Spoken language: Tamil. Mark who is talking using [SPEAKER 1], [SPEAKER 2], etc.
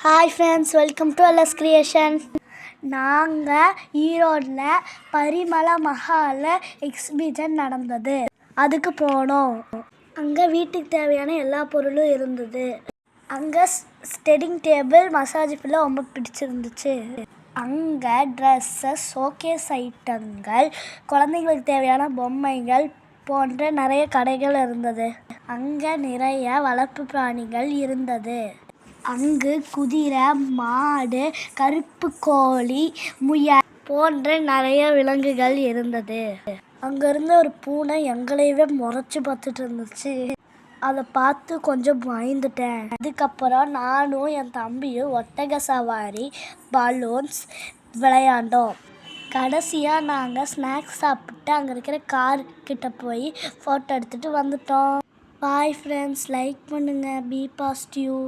[SPEAKER 1] Hi friends, welcome to LS creation. நாங்கள் ஈரோடில் பரிமள மஹாலில் எக்ஸிபிஷன் நடந்தது. அதுக்கு போனோம். அங்கே வீட்டுக்கு தேவையான எல்லா பொருளும் இருந்தது. அங்கே ஸ்டெடிங் டேபிள், மசாஜ் பில்லோ ரொம்ப பிடிச்சிருந்துச்சு. அங்கே ட்ரெஸ்ஸஸ், ஷோகேஸ் ஐட்டங்கள், குழந்தைங்களுக்கு தேவையான பொம்மைகள் போன்ற நிறைய கடைகள் இருந்தது. அங்கே நிறைய வளர்ப்பு பிராணிகள் இருந்தது. அங்கு குதிரை, மாடு, கருப்பு கோழி, முயல் போன்ற நிறைய விலங்குகள் இருந்தது. அங்க இருந்த ஒரு பூனை எங்களையவே முறைச்சு பார்த்துட்டு இருந்துச்சு. அதை பார்த்து கொஞ்சம் பயந்துட்டேன். அதுக்கப்புறம் நானும் என் தம்பியும் ஒட்டக சவாரி, பலூன்ஸ் விளையாண்டோம். கடைசியாக நாங்கள் ஸ்நாக்ஸ் சாப்பிட்டு அங்கே இருக்கிற கார் கிட்ட போய் ஃபோட்டோ எடுத்துகிட்டு வந்துட்டோம். பாய் ஃப்ரெண்ட்ஸ், லைக் பண்ணுங்கள். Be positive.